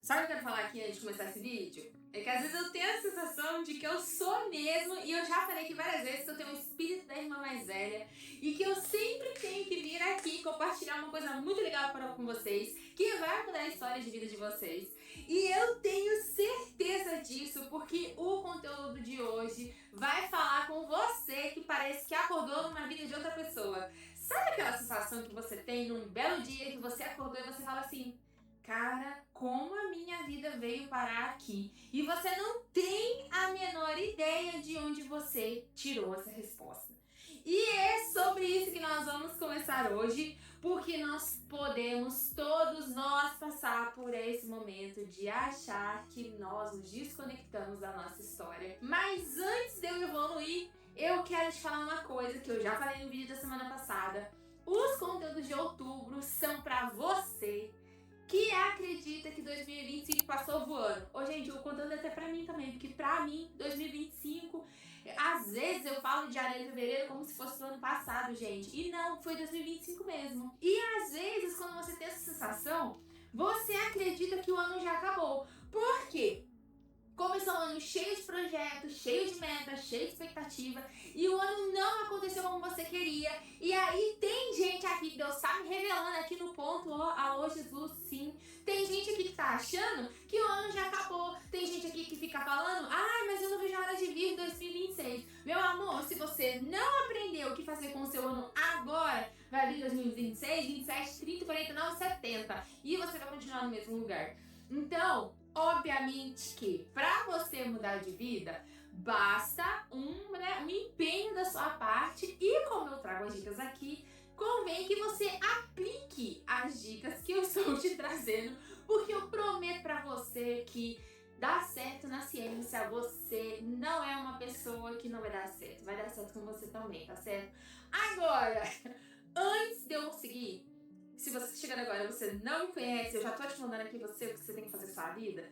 Sabe o que eu quero falar aqui antes de começar esse vídeo? É que às vezes eu tenho a sensação de que eu sou mesmo, e eu já falei aqui várias vezes que eu tenho um espírito da irmã mais velha e que eu sempre tenho que vir aqui compartilhar uma coisa muito legal com vocês, que vai mudar a história de vida de vocês. E eu tenho certeza disso, porque o conteúdo de hoje vai falar com você que parece que acordou numa vida de outra pessoa. Sabe aquela sensação que você tem num belo dia que você acordou e você fala assim: cara, como a minha vida veio parar aqui? E você não tem a menor ideia de onde você tirou essa resposta. E é sobre isso que nós vamos começar hoje, porque nós podemos, todos nós, passar por esse momento de achar que nós nos desconectamos da nossa história. Mas antes de eu evoluir, eu quero te falar uma coisa que eu já falei no vídeo da semana passada. Os conteúdos de outubro são pra você que acredita que 2025 passou voando. Ô, gente, o conteúdo é até pra mim também, porque pra mim, 2025, às vezes eu falo de janeiro e fevereiro como se fosse do ano passado, gente. E não, foi 2025 mesmo. E às vezes, quando você tem essa sensação, você acredita que o ano já acabou. Por quê? Começou um ano cheio de projetos, cheio de metas, cheio de expectativa, e o ano não aconteceu como você queria. E aí tem gente aqui, Deus tá me revelando aqui no ponto, ó, alô Jesus, sim. Tem gente aqui que tá achando que o ano já acabou. Tem gente aqui que fica falando: ai, mas eu não vejo a hora de vir 2026. Meu amor, se você não aprendeu o que fazer com o seu ano agora, vai vir 2026, 27, 30, 49, 70. E você vai continuar no mesmo lugar. Então, obviamente que para você mudar de vida, basta um empenho da sua parte, e como eu trago as dicas aqui, convém que você aplique as dicas que eu estou te trazendo, porque eu prometo para você que dá certo na ciência. Você não é uma pessoa que não vai dar certo, vai dar certo com você também, tá certo? Agora, antes de eu seguir, se você está chegando agora e você não me conhece, eu já tô te mandando aqui o que você tem que fazer na sua vida.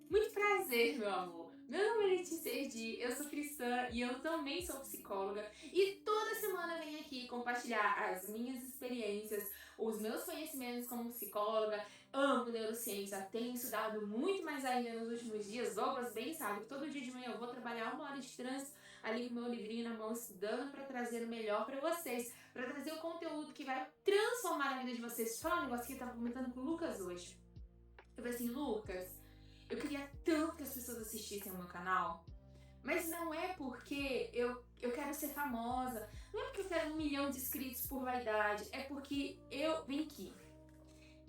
Muito prazer, meu amor. Meu nome é Letícia Erdi, eu sou cristã e eu também sou psicóloga. E toda semana eu venho aqui compartilhar as minhas experiências, os meus conhecimentos como psicóloga. Amo neurociência, tenho estudado muito mais ainda nos últimos dias. Douglas bem sabe que todo dia de manhã eu vou trabalhar 1 hora de trânsito ali com o meu livrinho na mão, estudando para trazer o melhor para vocês, para trazer o conteúdo que vai transformar a vida de vocês. Deixa eu falar um negócio que eu tava comentando com o Lucas hoje. Eu falei assim: Lucas, eu queria tanto que as pessoas assistissem ao meu canal, mas não é porque eu quero ser famosa, não é porque eu quero 1 milhão de inscritos por vaidade, é porque vem aqui,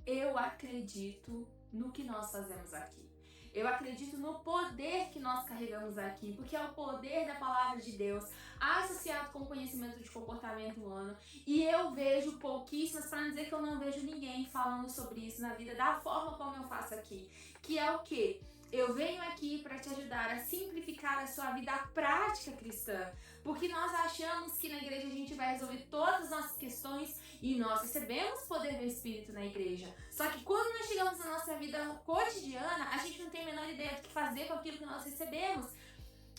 eu acredito no que nós fazemos aqui. Eu acredito no poder que nós carregamos aqui, porque é o poder da palavra de Deus associado com o conhecimento de comportamento humano. E eu vejo pouquíssimas, para não dizer que eu não vejo ninguém falando sobre isso na vida da forma como eu faço aqui. Que é o quê? Eu venho aqui para te ajudar a simplificar a sua vida prática cristã, porque nós achamos que na igreja a gente vai resolver todas as nossas questões, e nós recebemos poder do Espírito na igreja. Só que quando nós chegamos na nossa vida cotidiana, a gente não tem a menor ideia do que fazer com aquilo que nós recebemos.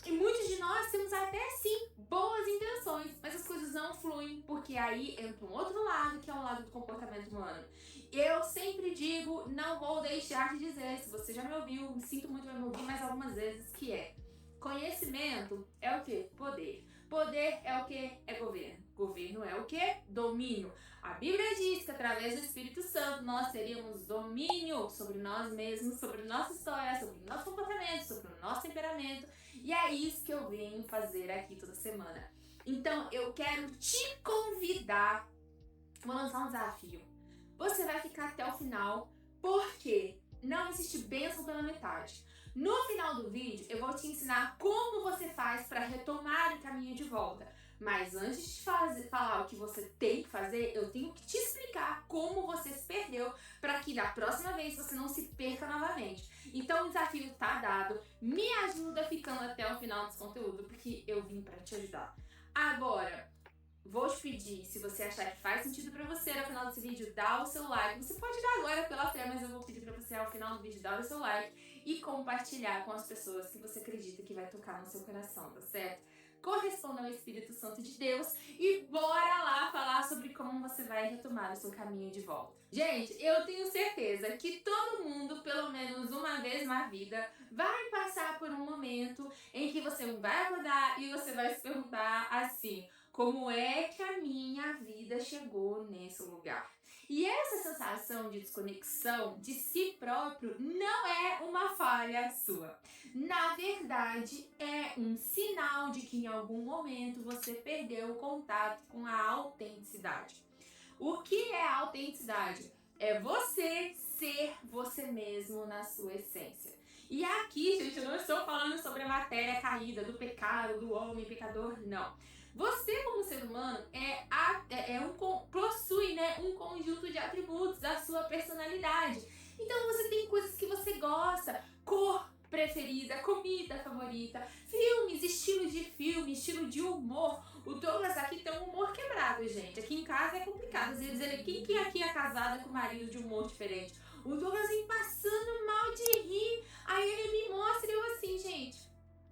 E muitos de nós temos até sim boas intenções, mas as coisas não fluem, porque aí entra um outro lado, que é o lado do comportamento humano. Eu sempre digo, não vou deixar de dizer, se você já me ouviu, me sinto muito em me ouvir mais algumas vezes, que é: conhecimento é o que? Poder. Poder é o que? É governo. Governo é o que? Domínio. A Bíblia diz que através do Espírito Santo nós teríamos domínio sobre nós mesmos, sobre nossa história, sobre o nosso comportamento, sobre o nosso temperamento. E é isso que eu venho fazer aqui toda semana. Então eu quero te convidar, vou lançar um desafio. Você vai ficar até o final, porque não existe bênção pela metade. No final do vídeo, eu vou te ensinar como você faz para retomar o caminho de volta. Mas antes de falar o que você tem que fazer, eu tenho que te explicar como você se perdeu, para que da próxima vez você não se perca novamente. Então o desafio tá dado. Me ajuda ficando até o final desse conteúdo, porque eu vim para te ajudar. Agora, vou te pedir, se você achar que faz sentido pra você, ao final desse vídeo, dá o seu like. Você pode dar agora pela fé, mas eu vou pedir pra você, ao final do vídeo, dar o seu like e compartilhar com as pessoas que você acredita que vai tocar no seu coração, tá certo? corresponda ao Espírito Santo de Deus e bora lá falar sobre como você vai retomar o seu caminho de volta. Gente, eu tenho certeza que todo mundo, pelo menos uma vez na vida, vai passar por um momento em que você vai acordar e você vai se perguntar assim: como é que a minha vida chegou nesse lugar? E essa sensação de desconexão de si próprio não é uma falha sua. Na verdade, é um sinal de que em algum momento você perdeu o contato com a autenticidade. O que é a autenticidade? É você ser você mesmo na sua essência. E aqui, gente, eu não estou falando sobre a matéria caída, do pecado, do homem pecador, não. Você, como ser humano, possui, né, um conjunto de atributos da sua personalidade. Então você tem coisas que você gosta, cor preferida, comida favorita, filmes, estilo de filme, estilo de humor. O Douglas aqui tem um humor quebrado, gente. Aqui em casa é complicado. Às vezes quem que aqui é casada com marido de humor diferente? O Douglas vem passando mal de rir. Aí ele me mostra e eu assim, gente,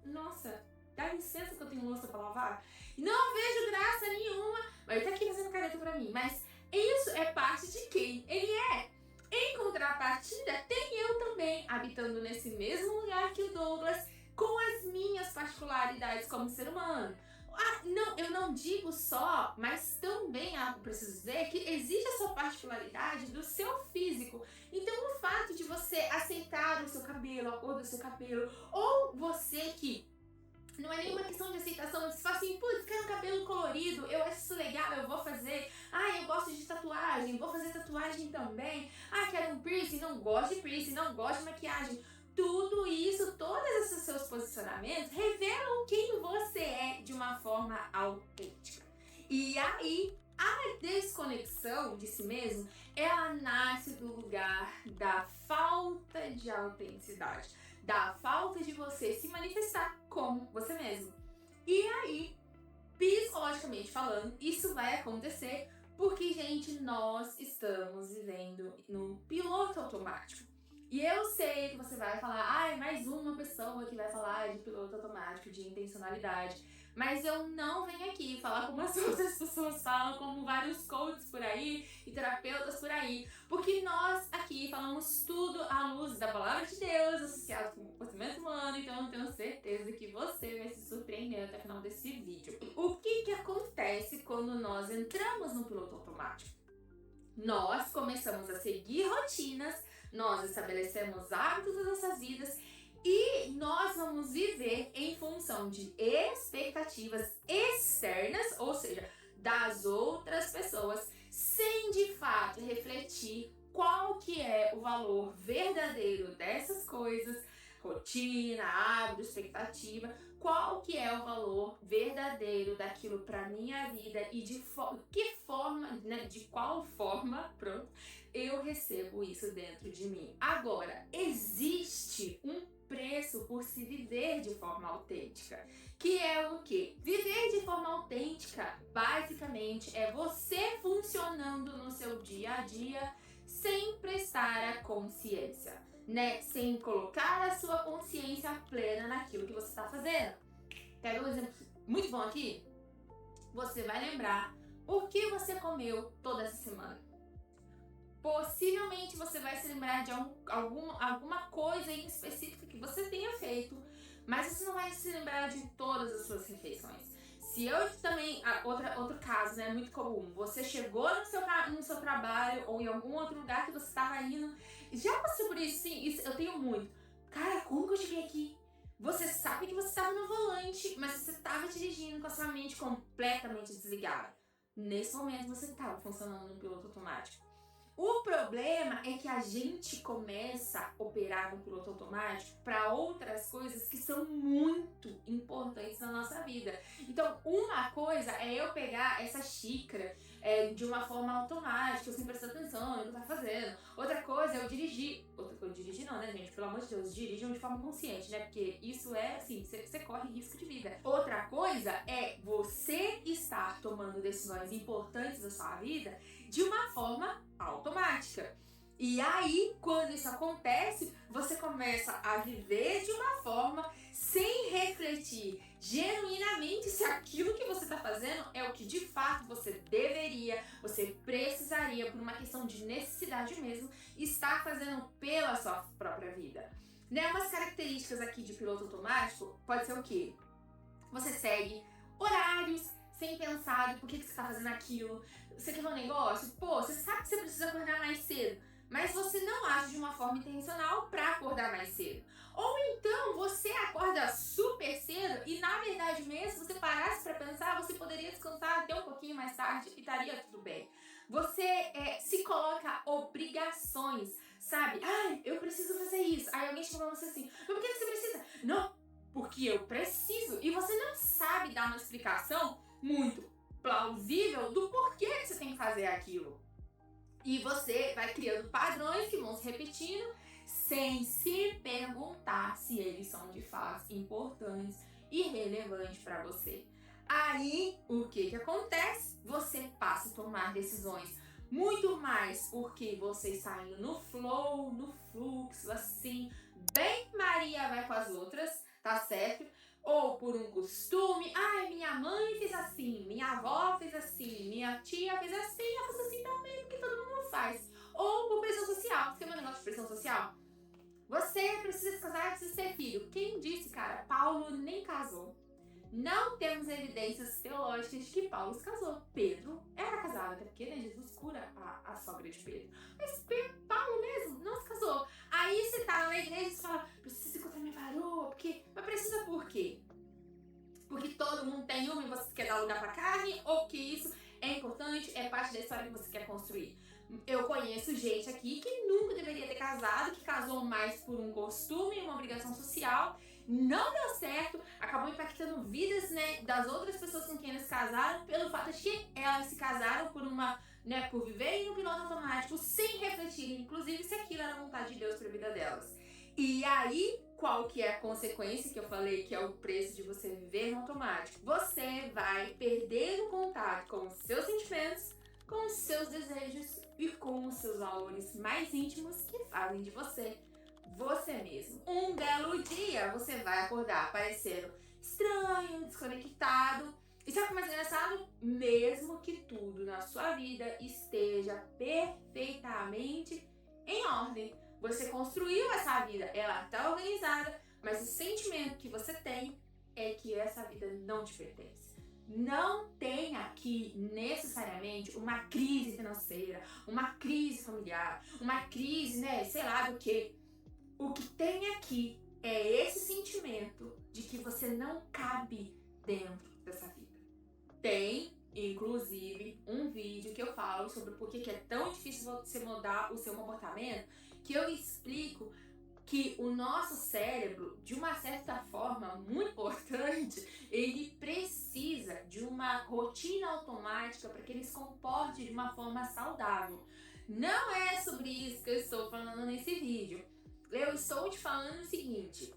nossa, dá licença que eu tenho louça pra lavar? Não vejo graça nenhuma. Mas ele tá aqui fazendo careta pra mim. Mas isso é parte de quem ele é. Em contrapartida, tem eu também, habitando nesse mesmo lugar que o Douglas, com as minhas particularidades como ser humano. Não, eu não digo só, mas também preciso dizer que existe a sua particularidade do seu físico. Então, o fato de você aceitar o seu cabelo, a cor do seu cabelo, ou você que não é nenhuma questão de aceitação, você fala assim, putz, quero um cabelo colorido, eu acho isso legal, eu vou fazer. Eu gosto de tatuagem, vou fazer tatuagem também. Quero um piercing, não gosto de piercing, não gosto de maquiagem. Tudo isso, todos esses seus posicionamentos revelam quem você é de uma forma autêntica. E aí, a desconexão de si mesmo, ela nasce do lugar da falta de autenticidade, da falta de você se manifestar como você mesmo. E aí, psicologicamente falando, isso vai acontecer porque, gente, nós estamos vivendo no piloto automático. E eu sei que você vai falar, mais uma pessoa que vai falar de piloto automático, de intencionalidade. Mas eu não venho aqui falar como as outras pessoas falam, como vários coaches por aí e terapeutas por aí. Porque nós aqui falamos tudo à luz da palavra de Deus, associado com o comportamento humano. Então eu tenho certeza que você vai se surpreender até o final desse vídeo. O que acontece quando nós entramos no piloto automático? Nós começamos a seguir rotinas, nós estabelecemos hábitos das nossas vidas e nós vamos viver em função de expectativas externas, ou seja, das outras pessoas, sem de fato refletir qual que é o valor verdadeiro dessas coisas, rotina, hábito, expectativa, qual que é o valor verdadeiro daquilo para minha vida e de qual forma, eu recebo isso dentro de mim. Agora, existe um preço por se viver de forma autêntica, que é o quê? Viver de forma autêntica, basicamente, é você funcionando no seu dia a dia sem prestar a consciência, né? Sem colocar a sua consciência plena naquilo que você está fazendo. Quer um exemplo muito bom aqui? Você vai lembrar o que você comeu toda essa semana. Possivelmente você vai se lembrar de alguma coisa em específico que você tenha feito, mas você não vai se lembrar de todas as suas refeições. Se eu também, outro caso, né, muito comum, você chegou no seu trabalho ou em algum outro lugar que você estava indo, já passou por isso? Sim, isso eu tenho muito. Cara, como que eu cheguei aqui? Você sabe que você estava no volante, mas você estava dirigindo com a sua mente completamente desligada. Nesse momento você estava funcionando no piloto automático. O problema é que a gente começa a operar no piloto automático para outras coisas que são muito importantes na nossa vida. Então, uma coisa é eu pegar essa xícara de uma forma automática, sem prestar atenção no que eu tô fazendo. Outra coisa é eu dirigir. Dirigir não, né, gente? Pelo amor de Deus, dirijam de forma consciente, né? Porque isso é assim, você corre risco de vida. Outra coisa é você estar tomando decisões importantes da sua vida de uma forma automática. E aí, quando isso acontece, você começa a viver de uma forma sem refletir genuinamente se aquilo que você está fazendo é o que de fato você deveria, você precisaria, por uma questão de necessidade mesmo, estar fazendo pela sua própria vida. Né? Umas características aqui de piloto automático pode ser o quê? Você segue horários sem pensar por que você está fazendo aquilo. Você quer um negócio? Pô, você sabe que você precisa acordar mais cedo, mas você não age de uma forma intencional para acordar mais cedo. Ou então você acorda super cedo e na verdade mesmo, se você parasse para pensar, você poderia descansar até um pouquinho mais tarde e estaria tudo bem. Você se coloca obrigações, sabe? Ai, eu preciso fazer isso. Aí alguém chama pra você assim, mas por que você precisa? Não, porque eu preciso. E você não sabe dar uma explicação muito plausível do porquê que você tem que fazer aquilo. E você vai criando padrões que vão se repetindo sem se perguntar se eles são de fato importantes e relevantes para você. Aí, o que acontece? Você passa a tomar decisões muito mais porque você está indo no flow, no fluxo, assim, bem Maria vai com as outras, tá certo? Ou por um costume, ai, minha mãe fez assim, minha avó fez assim, minha tia fez assim, eu faço assim também, porque todo mundo faz. Ou por pressão social, você tem um negócio de pressão social? Você precisa se casar, precisa ter filho. Quem disse, cara? Paulo nem casou. Não temos evidências teológicas de que Paulo se casou. Pedro era casado, até porque né, Jesus cura a sogra de Pedro. Mas Paulo mesmo não se casou. Aí você tá na igreja e fala, precisa encontrar minha varoa, porque... Mas precisa por quê? Porque todo mundo tem uma e você quer dar lugar pra carne? Ou que isso é importante, é parte da história que você quer construir? Eu conheço gente aqui que nunca deveria ter casado, que casou mais por um costume, uma obrigação social, não deu certo, acabou impactando vidas, né, das outras pessoas com quem eles casaram, pelo fato de que elas se casaram por viverem no piloto automático, sem refletir, inclusive, se aquilo era a vontade de Deus para a vida delas. E aí, qual que é a consequência que eu falei que é o preço de você viver no automático? Você vai perder o contato com os seus sentimentos, com os seus desejos e com os seus valores mais íntimos que fazem de você mesmo. Um belo dia você vai acordar parecendo estranho, desconectado. E sabe o que é mais engraçado? Mesmo que tudo na sua vida esteja perfeitamente em ordem. Você construiu essa vida, ela está organizada, mas o sentimento que você tem é que essa vida não te pertence. Não tem aqui necessariamente uma crise financeira, uma crise familiar, uma crise, né, sei lá do que. O que tem aqui é esse sentimento de que você não cabe dentro dessa vida. Tem, inclusive, um vídeo que eu falo sobre por que é tão difícil você mudar o seu comportamento, que eu explico que o nosso cérebro, de uma certa forma muito importante, ele precisa de uma rotina automática para que ele se comporte de uma forma saudável. Não é sobre isso que eu estou falando nesse vídeo. Eu estou te falando o seguinte: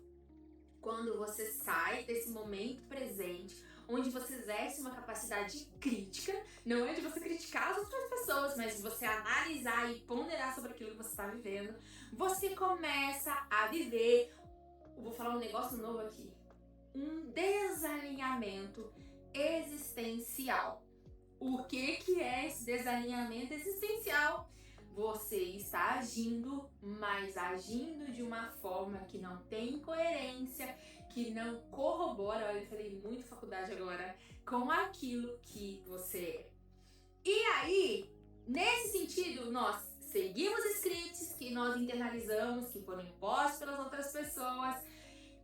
quando você sai desse momento presente, onde você exerce uma capacidade crítica, não é de você criticar as outras pessoas, mas de você analisar e ponderar sobre aquilo que você está vivendo, você começa a viver, eu vou falar um negócio novo aqui, um desalinhamento existencial. O que é esse desalinhamento existencial? Você está agindo, mas agindo de uma forma que não tem coerência, que não corrobora, olha, eu falei muito faculdade agora, com aquilo que você é. E aí, nesse sentido, nós seguimos scripts que nós internalizamos, que foram impostos pelas outras pessoas,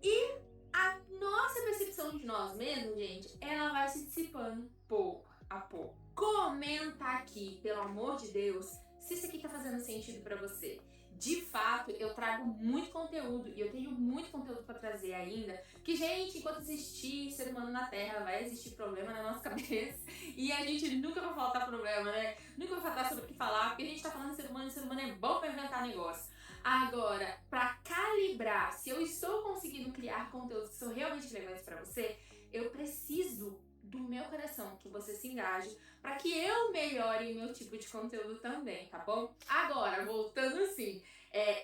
e a nossa percepção de nós mesmos, gente, ela vai se dissipando pouco a pouco. Comenta aqui, pelo amor de Deus, se isso aqui tá fazendo sentido pra você. De fato, eu trago muito conteúdo e eu tenho muito conteúdo pra trazer ainda. Que, gente, enquanto existir ser humano na Terra, vai existir problema na nossa cabeça. E a gente nunca vai faltar problema, né? Nunca vai faltar sobre o que falar, porque a gente tá falando de ser humano e ser humano é bom pra inventar negócio. Agora, pra calibrar se eu estou conseguindo criar conteúdos que são realmente relevantes pra você, eu preciso do meu coração que você se engaje para que eu melhore o meu tipo de conteúdo também, tá bom? Agora, voltando assim,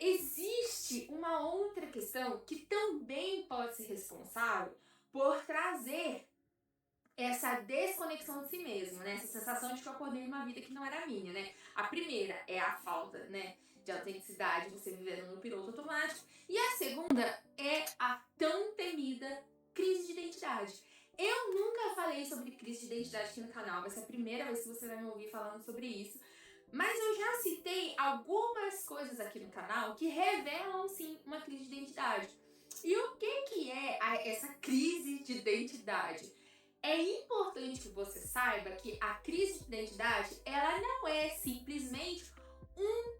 existe uma outra questão que também pode ser responsável por trazer essa desconexão de si mesmo, né? Essa sensação de que eu acordei numa vida que não era minha, né? A primeira é a falta, né, de autenticidade, você vivendo no piloto automático. E a segunda é a tão temida crise de identidade. Eu nunca falei sobre crise de identidade aqui no canal, vai ser a primeira vez que você vai me ouvir falando sobre isso. Mas eu já citei algumas coisas aqui no canal que revelam, sim, uma crise de identidade. E o que é essa crise de identidade? É importante que você saiba que a crise de identidade, ela não é simplesmente um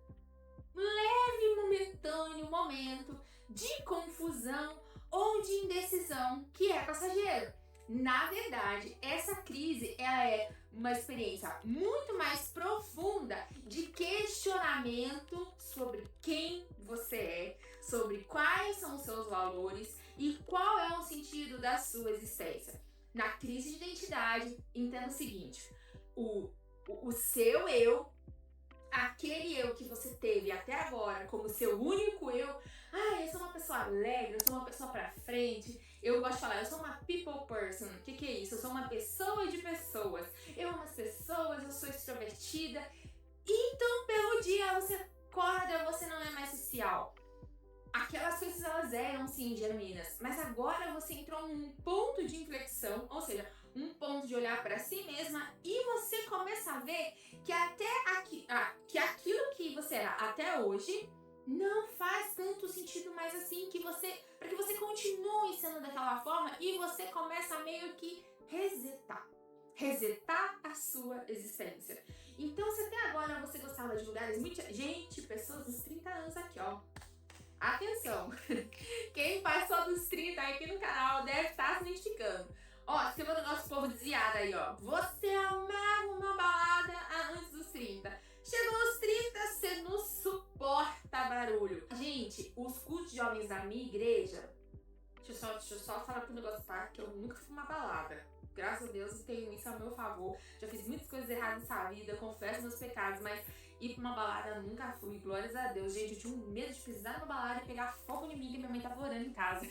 leve momentâneo momento de confusão ou de indecisão que é passageiro. Na verdade, essa crise ela é uma experiência muito mais profunda de questionamento sobre quem você é, sobre quais são os seus valores e qual é o sentido da sua existência. Na crise de identidade, entenda o seguinte: o seu eu, aquele eu que você teve até agora como seu único eu, eu sou uma pessoa alegre, eu sou uma pessoa pra frente, eu gosto de falar, eu sou uma people person. O que é isso? Eu sou uma pessoa de pessoas, eu amo as pessoas, eu sou extrovertida. Então, pelo dia você acorda, você não é mais social. Aquelas coisas elas eram sim genuínas, mas agora você entrou num ponto de inflexão, ou seja, um ponto de olhar para si mesma e você começa a ver que que aquilo que você era até hoje não faz tanto sentido mais assim para que você continue sendo daquela forma e você começa a meio que resetar a sua existência. Então, se até agora você gostava de lugares muito... Gente, pessoas dos 30 anos aqui, ó. Atenção, quem passou dos 30 aqui no canal deve estar se identificando. Ó, cima do nosso povo desviado aí, ó. Você amava uma balada antes dos 30. Chegou aos 30, você não suporta barulho. Gente, os cultos de jovens da minha igreja... Deixa eu só falar pro negócio, tá? Que eu nunca fui uma balada. Graças a Deus eu tenho isso ao meu favor. Já fiz muitas coisas erradas nessa vida, confesso meus pecados, mas ir pra uma balada eu nunca fui. Glórias a Deus. Gente, eu tinha um medo de pisar numa balada e pegar fogo em mim, que minha mãe tava orando em casa.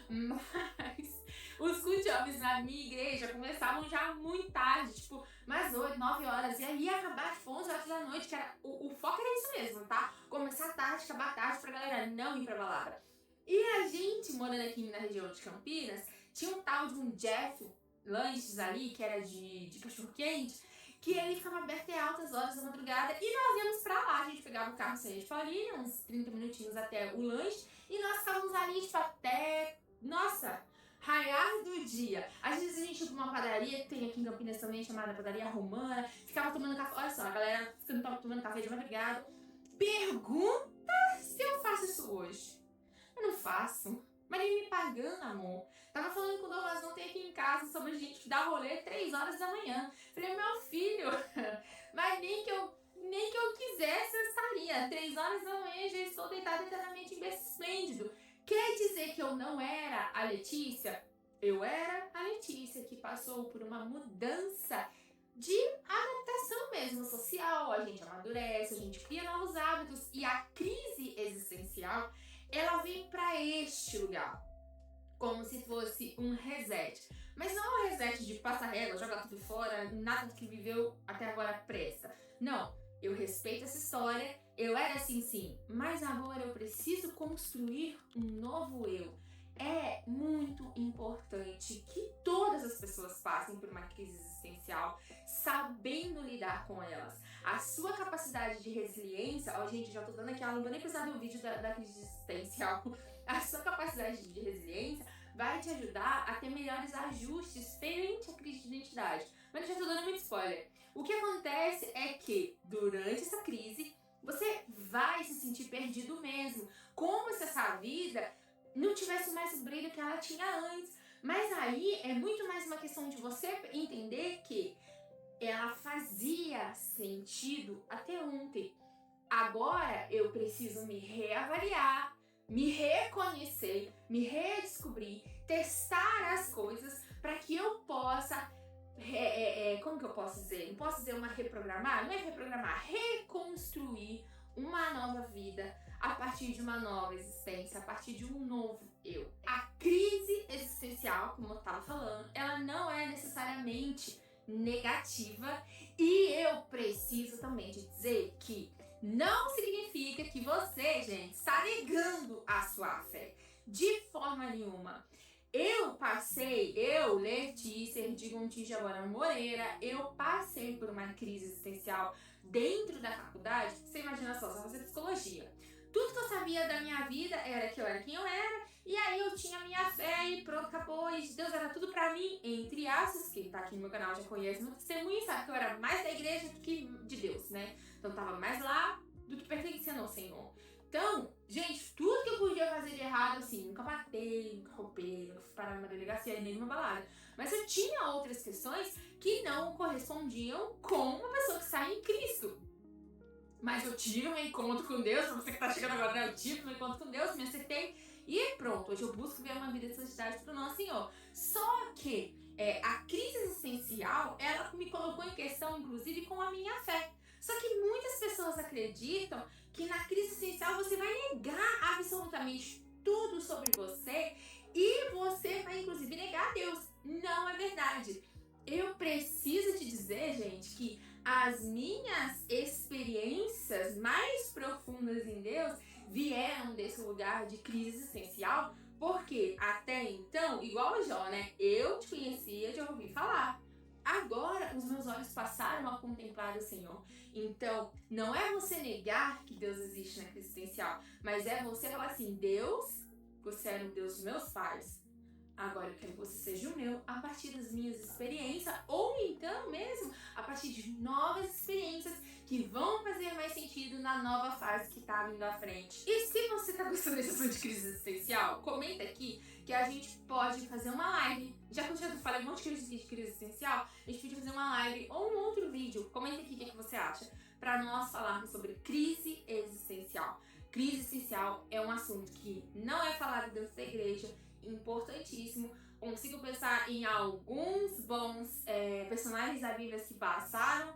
Mas os cultos jovens na minha igreja começavam já muito tarde, tipo, mais 8, 9 horas. E aí ia acabar tipo 11 horas da noite, que era, o foco era isso mesmo, tá? Começar tarde, acabar tarde pra galera não ir pra balada. E a gente, morando aqui na região de Campinas, tinha um tal de um Jeff Lanches ali, que era de cachorro-quente, que ele ficava aberto em altas horas da madrugada e nós íamos pra lá. A gente pegava o carro, saía de Paulínia, uns 30 minutinhos até o lanche, e nós ficávamos ali, tipo, até... Nossa! Raiar do dia. Às vezes a gente ia pra uma padaria que tem aqui em Campinas também, chamada Padaria Romana, ficava tomando café. Olha só, a galera ficando tomando café de madrugada. Pergunta se eu faço isso hoje. Eu não faço. Mas nem me pagando, amor. Tava falando com o Douglas ontem aqui em casa sobre a gente que dá rolê 3 horas da manhã. Falei, meu filho, mas nem que eu quisesse eu estaria. 3 horas da manhã já estou deitada eternamente em berço esplêndido. Quer dizer que eu não era a Letícia? Eu era a Letícia que passou por uma mudança de adaptação mesmo social. A gente amadurece, a gente cria novos hábitos e a crise existencial ela vem para este lugar, como se fosse um reset. Mas não é um reset de passar régua, jogar tudo fora, nada do que viveu até agora presta. Não, eu respeito essa história, eu era assim sim, mas agora eu preciso construir um novo eu. É muito importante que todas as pessoas passem por uma crise existencial sabendo lidar com elas. A sua capacidade de resiliência, ó gente, já tô dando aqui, não vou nem precisar do vídeo da crise existencial. A sua capacidade de resiliência vai te ajudar a ter melhores ajustes frente à crise de identidade. Mas eu já tô dando muito spoiler. O que acontece é que durante essa crise você vai se sentir perdido mesmo, como se essa vida não tivesse mais o brilho que ela tinha antes. Mas aí é muito mais uma questão de você entender que ela fazia sentido até ontem. Agora eu preciso me reavaliar, me reconhecer, me redescobrir, testar as coisas para que eu possa como que eu posso dizer? Não posso dizer uma reprogramar? Não é reprogramar, reconstruir uma nova vida a partir de uma nova existência, a partir de um novo eu. A crise existencial, como eu estava falando, ela não é necessariamente negativa, e eu preciso também de dizer que não significa que você, gente, está negando a sua fé. De forma nenhuma. Eu, Letícia Erdigonti agora Moreira, eu passei por uma crise existencial dentro da faculdade. Você imagina só fazer psicologia. Tudo que eu sabia da minha vida era que eu era quem eu era, e aí eu tinha a minha fé e pronto, acabou, e Deus era tudo pra mim, entre aspas. Quem tá aqui no meu canal já conhece meu testemunho, sabe que eu era mais da igreja do que de Deus, né? Então eu tava mais lá do que pertencendo ao Senhor. Então, gente, tudo que eu podia fazer de errado, assim, nunca matei, nunca roubei, nunca fui parar numa delegacia, nem numa balada. Mas eu tinha outras questões que não correspondiam com uma pessoa que está em Cristo. Mas eu tive um encontro com Deus, pra você que tá chegando agora, né? Eu tive um encontro com Deus, me acertei e pronto. Hoje eu busco ver uma vida de santidade pro nosso Senhor. Só que a crise existencial, ela me colocou em questão, inclusive, com a minha fé. Só que muitas pessoas acreditam que na crise existencial você vai negar absolutamente tudo sobre você e você vai, inclusive, negar a Deus. Não é verdade. Eu preciso te dizer, gente, que as minhas experiências mais profundas em Deus vieram desse lugar de crise existencial, porque até então, igual a Jó, né? Eu te conhecia de ouvir falar. Agora os meus olhos passaram a contemplar o Senhor. Então, não é você negar que Deus existe na crise existencial, mas é você falar assim: Deus, você era o Deus dos meus pais. Agora eu quero que você seja o meu a partir das minhas experiências, ou então mesmo a partir de novas experiências que vão fazer mais sentido na nova fase que tá vindo à frente. E se você tá gostando desse assunto de crise existencial, comenta aqui que a gente pode fazer uma live. Já que eu já falei um monte de crise existencial, a gente pode fazer uma live ou um outro vídeo. Comenta aqui o que você acha, para nós falarmos sobre crise existencial. Crise existencial é um assunto que não é falado dentro da igreja, importantíssimo. Consigo pensar em alguns bons personagens da Bíblia que passaram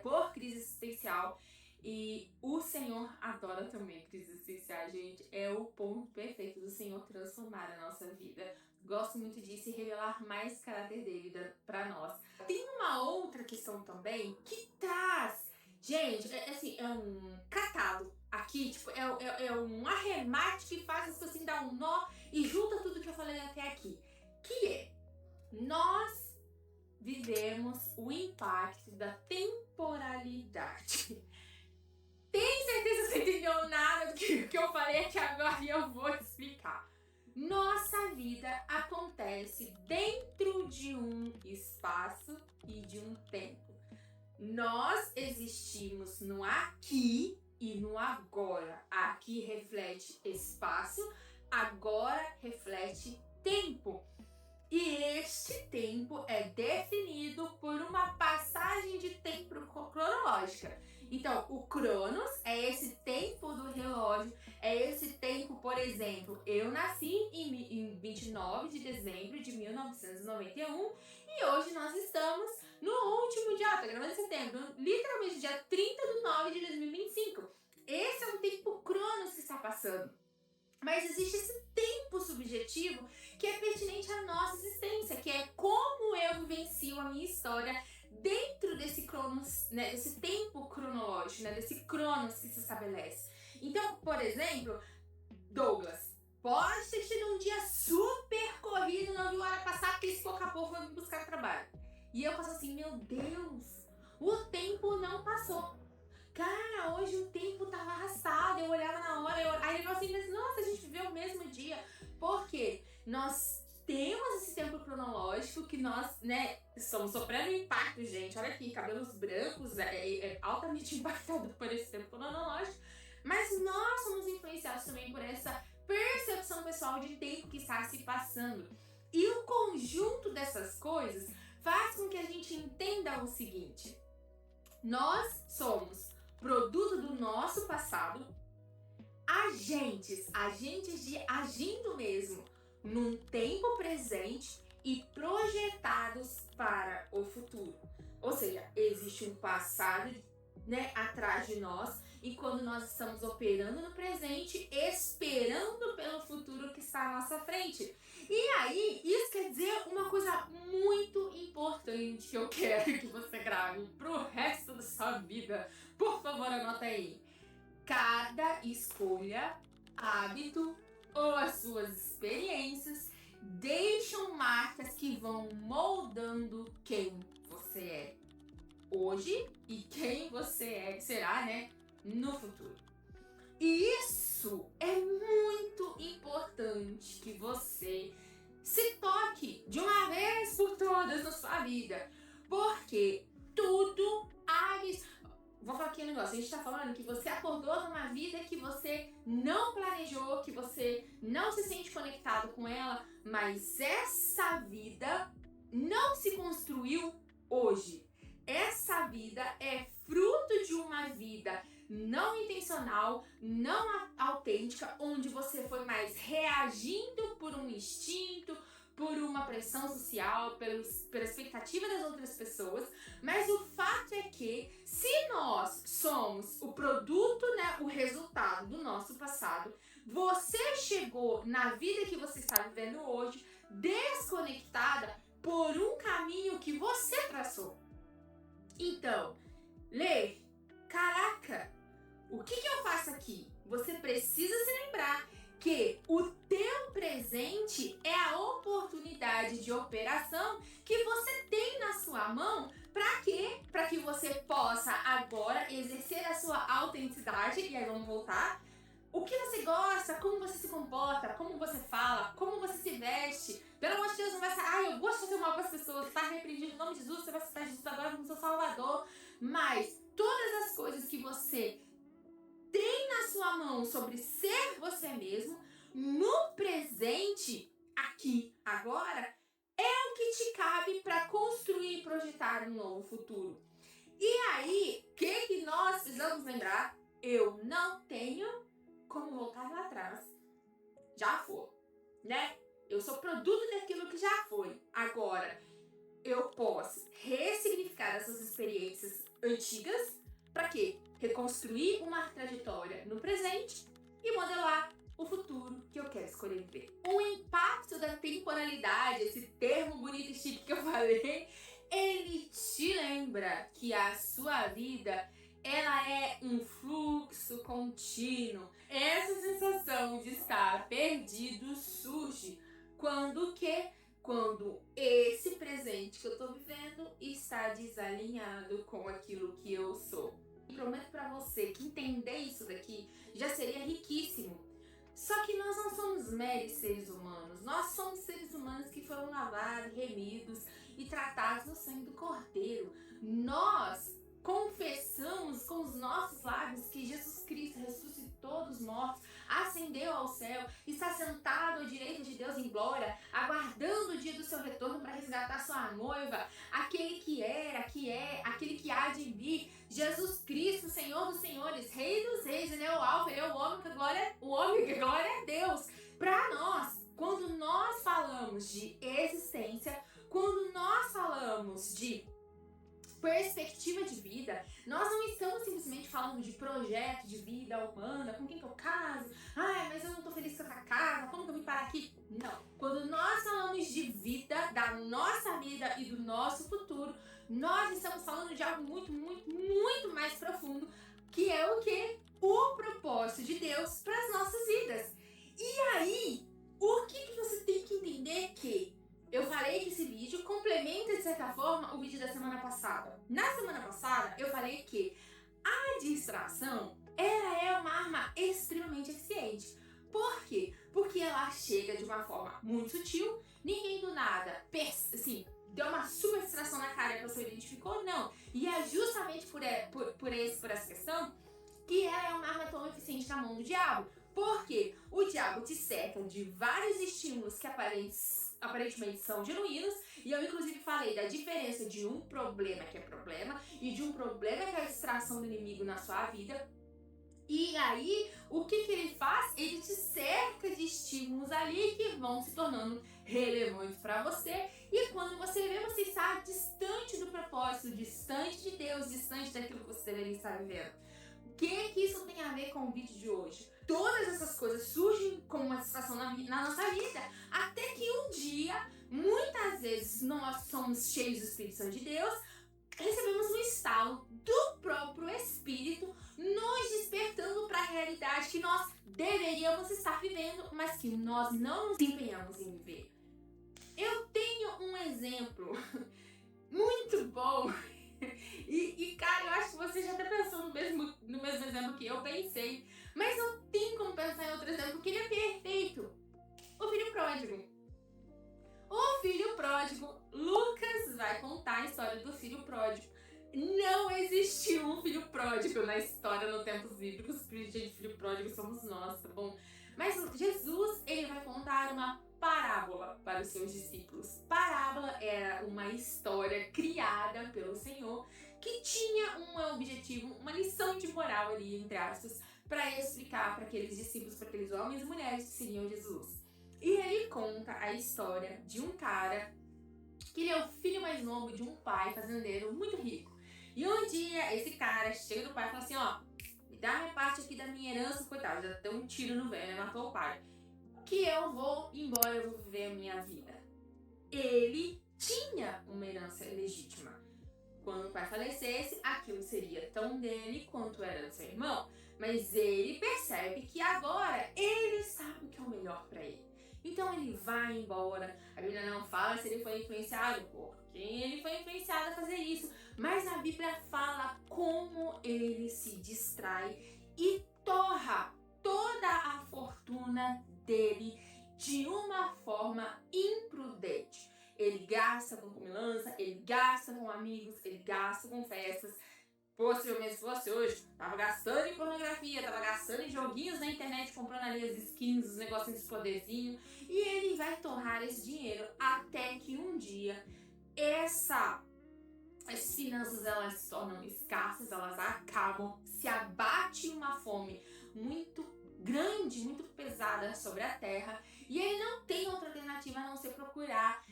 por crise existencial, e o Senhor adora também crise existencial, gente. É o ponto perfeito do Senhor transformar a nossa vida. Gosto muito disso e revelar mais caráter dele para nós. Tem uma outra questão também que traz, gente, é um catado aqui, tipo, é um arremate que faz as coisas assim, dar um nó e junta tudo que eu falei até aqui. Que é, nós vivemos o impacto da temporalidade. Tem certeza que você entendeu nada do que eu falei aqui agora e eu vou explicar. Nossa vida acontece dentro de um espaço e de um tempo. Nós existimos no aqui e no agora. Aqui reflete espaço, agora reflete tempo. E este tempo é definido por uma passagem de tempo cronológica. Então, o Cronos é esse tempo do relógio, é esse tempo, por exemplo, eu nasci em 29 de dezembro de 1991 e hoje nós estamos no último dia, tô gravando em setembro, literalmente dia 30 de 9 de 2025. Esse é um tempo Cronos que está passando. Mas existe esse tempo subjetivo que é pertinente à nossa existência, que é como eu vivencio a minha história dentro desse cronos, né, desse tempo cronológico, né, desse cronos que se estabelece. Então, por exemplo, Douglas pode ter tido um dia super corrido, não viu a hora passar, piscou, acabou, foi me buscar no trabalho. E eu faço assim, meu Deus, o tempo não passou. Cara, hoje o tempo tava arrastado, eu olhava na hora, aí ele falou assim, mas nossa, a gente viveu o mesmo dia. Por quê? Nós temos esse tempo cronológico que nós, né, estamos sofrendo impacto, gente. Olha aqui, cabelos brancos, é altamente impactado por esse tempo cronológico. Mas nós somos influenciados também por essa percepção pessoal de tempo que está se passando. E o conjunto dessas coisas faz com que a gente entenda o seguinte: nós somos produto do nosso passado, agentes agindo mesmo num tempo presente e projetados para o futuro. Ou seja, existe um passado, né, atrás de nós, e quando nós estamos operando no presente, esperando pelo futuro que está à nossa frente. E aí, isso quer dizer uma coisa muito importante que eu quero que você grave pro resto da sua vida. Por favor, anota aí. Cada escolha, hábito ou as suas experiências deixam marcas que vão moldando quem você é hoje e quem você será, né, no futuro. E isso é muito importante que você se toque de uma vez por todas na sua vida, porque tudo Vou falar aqui um negócio, a gente tá falando que você acordou numa vida que você não planejou, que você não se sente conectado com ela, mas essa vida não se construiu hoje. Essa vida é fruto de uma vida não intencional, não autêntica, onde você foi mais reagindo por um instinto, por uma pressão social, pela expectativa das outras pessoas, mas o fato é que se nós somos o produto, né, o resultado do nosso passado, você chegou na vida que você está vivendo hoje desconectada por um caminho que você traçou. Então, Lê, caraca, o que eu faço aqui? Você precisa se lembrar que o teu presente é a oportunidade de operação que você tem na sua mão. Para quê? Para que você possa agora exercer a sua autenticidade. E aí vamos voltar. O que você gosta, como você se comporta, como você fala, como você se veste. Pelo amor de Deus, não vai ser, eu gosto de fazer mal para as pessoas, tá repreendido em nome de Jesus, você vai citar Jesus agora como seu Salvador. Mas todas as coisas que você tem na sua mão sobre ser você mesmo, no presente, aqui, agora, é o que te cabe para construir e projetar um novo futuro. E aí, o que nós precisamos lembrar? Eu não tenho como voltar lá atrás. Já foi, né? Eu sou produto daquilo que já foi. Agora, eu posso ressignificar essas experiências antigas para quê? Reconstruir uma trajetória no presente e modelar o futuro que eu quero escolher viver. O impacto da temporalidade, esse termo bonito e chique que eu falei, ele te lembra que a sua vida ela é um fluxo contínuo. Essa sensação de estar perdido surge quando esse presente que eu tô vivendo está desalinhado com aquilo que eu sou. E prometo pra você que entender isso daqui já seria riquíssimo. Só que nós não somos meros seres humanos. Nós somos seres humanos que foram lavados, remidos e tratados no sangue do Cordeiro. Nós confessamos com os nossos lábios que Jesus Cristo ressuscitou dos mortos, ascendeu ao céu, está sentado à direita de Deus em glória, aguardando o dia do seu retorno para resgatar sua noiva, aquele que era, que é, aquele que há de vir, Jesus Cristo, Senhor dos senhores, Rei dos reis, Ele é o Alfa, Ele é o homem que glória a Deus. Para nós, quando nós falamos de existência, quando nós falamos de perspectiva de vida, nós não estamos simplesmente falando de projeto de vida humana, com quem que eu caso, mas eu não tô feliz com essa casa, como que eu vim parar aqui? Não. Quando nós falamos de vida, da nossa vida e do nosso futuro, nós estamos falando de algo muito, muito, muito mais profundo, que é o quê? O propósito de Deus para as nossas vidas. E aí, o que você tem que entender que eu falei que esse vídeo complementa, de certa forma, o vídeo da semana passada. Na semana passada, eu falei que a distração, ela é uma arma extremamente eficiente. Por quê? Porque ela chega de uma forma muito sutil, ninguém do nada, deu uma super distração na cara que você identificou, não. E é justamente por essa questão que ela é uma arma tão eficiente na mão do diabo. Porque o diabo te cerca de vários estímulos que aparentemente são genuínos, e eu inclusive falei da diferença de um problema que é problema e de um problema que é a distração do inimigo na sua vida. E aí, o que ele faz? Ele te cerca de estímulos ali que vão se tornando relevantes para você. E quando você vê, você está distante do propósito, distante de Deus, distante daquilo que você deveria estar vivendo. O que isso tem a ver com o vídeo de hoje? Todas essas coisas surgem como uma distração na nossa vida, até que um dia, muitas vezes, nós somos cheios do Espírito Santo de Deus, recebemos um estalo do próprio Espírito, nos despertando para a realidade que nós deveríamos estar vivendo, mas que nós não nos empenhamos em viver. Eu tenho um exemplo muito bom. E cara, eu acho que você já até pensou no mesmo exemplo que eu pensei, mas não tem como pensar em outro exemplo, porque ele é perfeito. O filho pródigo. O filho pródigo, Lucas vai contar a história do filho pródigo. Não existiu um filho pródigo na história no tempos bíblicos. Filho pródigo somos nós, tá bom? Mas Jesus, ele vai contar uma parábola para os seus discípulos. Parábola era uma história criada pelo Senhor que tinha um objetivo, uma lição de moral ali, entre aspas, para explicar para aqueles discípulos, para aqueles homens e mulheres que seguiam Jesus. E ele conta a história de um cara que ele é o filho mais novo de um pai fazendeiro muito rico. E um dia esse cara chega no pai e fala assim, ó, me dá minha parte aqui da minha herança, coitado, já deu um tiro no velho, né, matou o pai. Que eu vou embora, eu vou viver a minha vida. Ele tinha uma herança legítima. Quando o pai falecesse, aquilo seria tão dele quanto era do seu irmão. Mas ele percebe que agora ele sabe o que é o melhor para ele. Então ele vai embora. A Bíblia não fala se ele foi influenciado por quem ele foi influenciado a fazer isso. Mas a Bíblia fala como ele se distrai e torra toda a fortuna dele de uma forma imprudente. Ele gasta com comilança, ele gasta com amigos, ele gasta com festas. Possivelmente se fosse hoje, tava gastando em pornografia, tava gastando em joguinhos na internet, comprando ali as skins, os negocinhos de poderzinho. E ele vai torrar esse dinheiro até que um dia as finanças elas se tornam escassas, elas acabam, se abate uma fome muito grande, muito pesada sobre a terra, e ele não tem outra alternativa a não ser procurar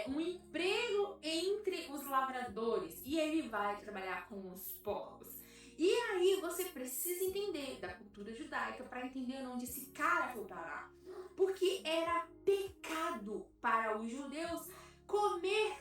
um emprego entre os lavradores, e ele vai trabalhar com os porcos. E aí você precisa entender da cultura judaica para entender onde esse cara foi parar, porque era pecado para os judeus comer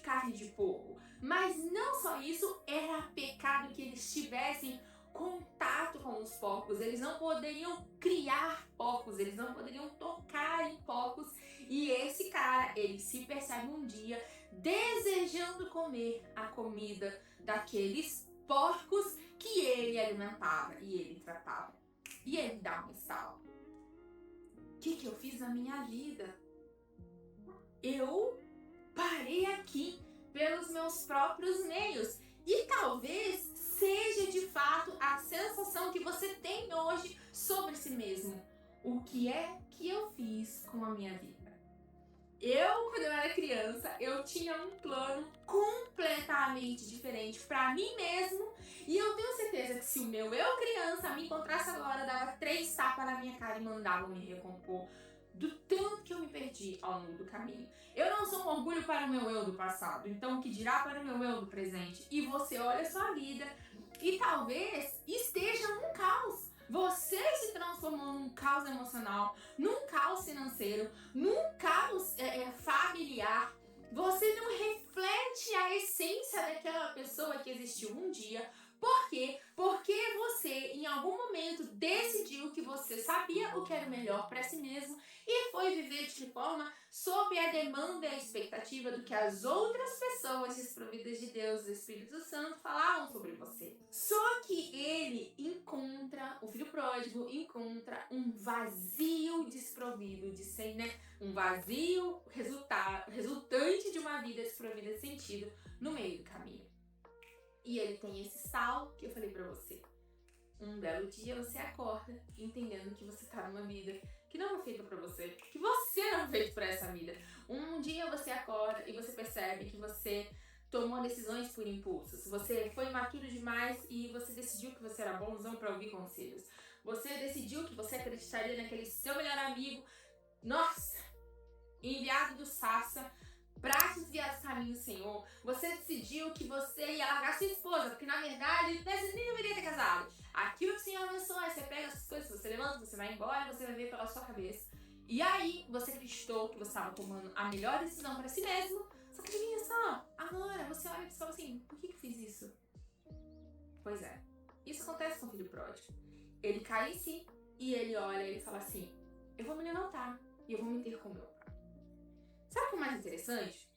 carne de porco. Mas não só isso, era pecado que eles tivessem contato com os porcos. Eles não poderiam criar porcos, eles não poderiam tocar em porcos. E esse cara, ele se percebe um dia desejando comer a comida daqueles porcos que ele alimentava e ele tratava. E ele dá um estalo. O que eu fiz na minha vida? Eu parei aqui pelos meus próprios meios. E talvez seja de fato a sensação que você tem hoje sobre si mesmo. O que é que eu fiz com a minha vida? Quando eu era criança, eu tinha um plano completamente diferente para mim mesmo. E eu tenho certeza que se o meu eu criança me encontrasse agora, dava 3 tapas na minha cara e mandava me recompor do tanto que eu me perdi ao longo do caminho. Eu não sou um orgulho para o meu eu do passado, então o que dirá para o meu eu do presente? E você olha a sua vida e talvez esteja num caos. Você se transformou num caos emocional, num caos financeiro, num caos familiar. Você não reflete a essência daquela pessoa que existiu um dia. Por quê? Porque você, em algum momento, decidiu que você sabia o que era melhor para si mesmo e foi viver de forma sob a demanda e a expectativa do que as outras pessoas desprovidas de Deus, do Espírito Santo, falavam sobre você. Só que o filho pródigo encontra um vazio desprovido de um vazio resultante de uma vida desprovida de sentido no meio do caminho. E ele tem esse estalo que eu falei pra você. Um belo dia você acorda entendendo que você tá numa vida que não foi feita pra você, que você não foi feito pra essa vida. Um dia você acorda e você percebe que você tomou decisões por impulsos. Você foi imaturo demais e você decidiu que você era bonzão para ouvir conselhos. Você decidiu que você acreditaria naquele seu melhor amigo, nossa, enviado do Sassa, pra te desviar dos caminhos do Senhor. Você decidiu que você ia largar sua esposa, porque na verdade você nem deveria ter casado. Aquilo que o Senhor abençoou, aí você pega essas coisas, você levanta, você vai embora, você vai ver pela sua cabeça. E aí você acreditou que você estava tomando a melhor decisão para si mesmo. Só que adivinha só, agora você olha e fala assim, por que eu fiz isso? Pois é, isso acontece com o filho pródigo. Ele cai em si e ele olha e ele fala assim, eu vou me levantar e eu vou me ter com meu pai. Sabe o que é mais interessante?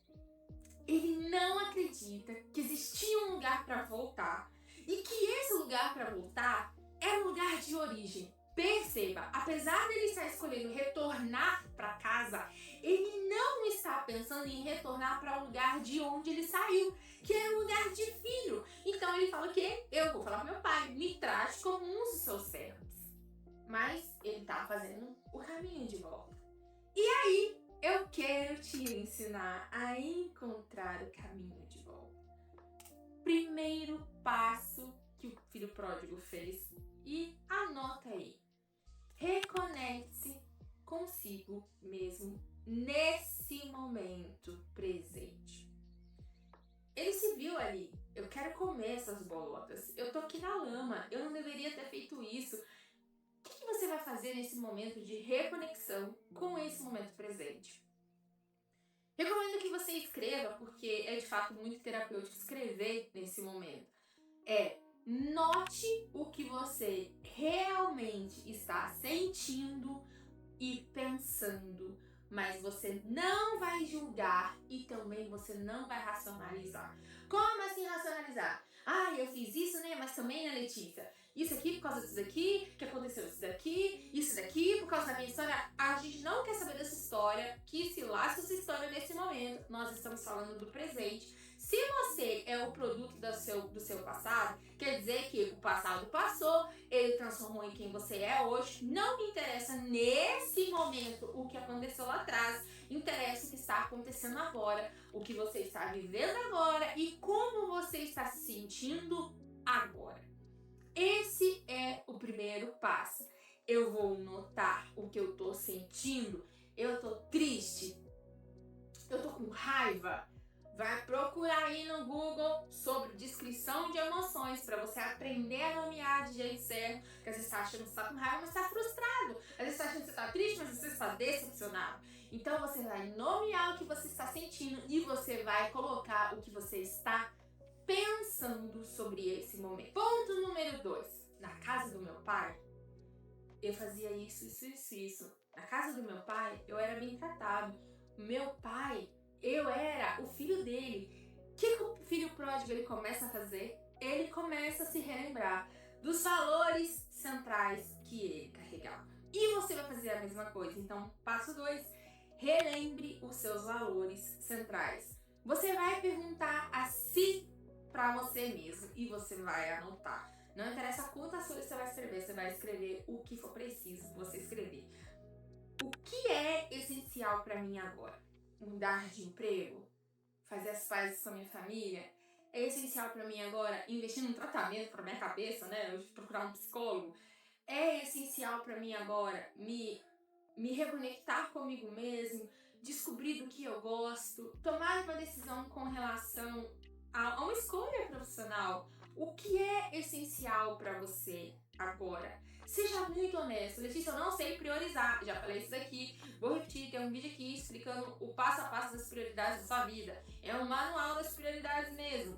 Ele não acredita que existia um lugar para voltar e que esse lugar para voltar era um lugar de origem. Perceba, apesar dele estar escolhendo retornar para casa, ele não está pensando em retornar para o lugar de onde ele saiu, que era um lugar de filho. Então ele fala que eu vou falar para meu pai, me trate como um dos seus servos. Mas ele está fazendo o caminho de volta. E aí, eu quero te ensinar a encontrar o caminho de volta. Primeiro passo que o filho pródigo fez, e anota aí. Reconecte-se consigo mesmo nesse momento presente. Ele se viu ali, eu quero comer essas bolotas, eu tô aqui na lama, eu não deveria ter feito isso. O que você vai fazer nesse momento de reconexão com esse momento presente? Recomendo que você escreva, porque é de fato muito terapêutico escrever nesse momento. Note o que você realmente está sentindo e pensando, mas você não vai julgar e também você não vai racionalizar. Como assim racionalizar? Eu fiz isso, né? Mas também, né, Letícia? Isso aqui por causa disso daqui, que aconteceu isso daqui, por causa da minha história. A gente não quer saber dessa história, que se lasca essa história nesse momento. Nós estamos falando do presente. Se você é o produto do seu passado, quer dizer que o passado passou, ele transformou em quem você é hoje. Não me interessa nesse momento o que aconteceu lá atrás, interessa o que está acontecendo agora, o que você está vivendo agora e como você está se sentindo agora. Esse é o primeiro passo. Eu vou notar o que eu tô sentindo. Eu tô triste. Eu tô com raiva. Vai procurar aí no Google sobre descrição de emoções para você aprender a nomear de jeito certo. Porque às vezes você tá achando que você tá com raiva, mas você tá frustrado. Às vezes você tá achando que você tá triste, mas você está decepcionado. Então você vai nomear o que você está sentindo e você vai colocar o que você está pensando sobre esse momento. Ponto número 2. Na casa do meu pai, eu fazia isso. Na casa do meu pai, eu era bem tratado. Meu pai, eu era o filho dele. O que o filho pródigo ele começa a fazer? Ele começa a se relembrar dos valores centrais que ele carregava. E você vai fazer a mesma coisa. Então, passo 2, relembre os seus valores centrais. Você vai perguntar a si para você mesmo e você vai anotar. Não interessa quantas folhas você vai escrever o que for preciso você escrever. O que é essencial para mim agora? Mudar de emprego? Fazer as pazes com a minha família? É essencial para mim agora investir num tratamento para minha cabeça, né? Eu procurar um psicólogo. É essencial para mim agora me reconectar comigo mesmo, descobrir do que eu gosto, tomar uma decisão com relação a uma escolha profissional. O que é essencial para você agora? Seja muito honesto. Letícia, eu não sei priorizar. Já falei isso daqui. Vou repetir, tem um vídeo aqui explicando o passo a passo das prioridades da sua vida. É um manual das prioridades mesmo.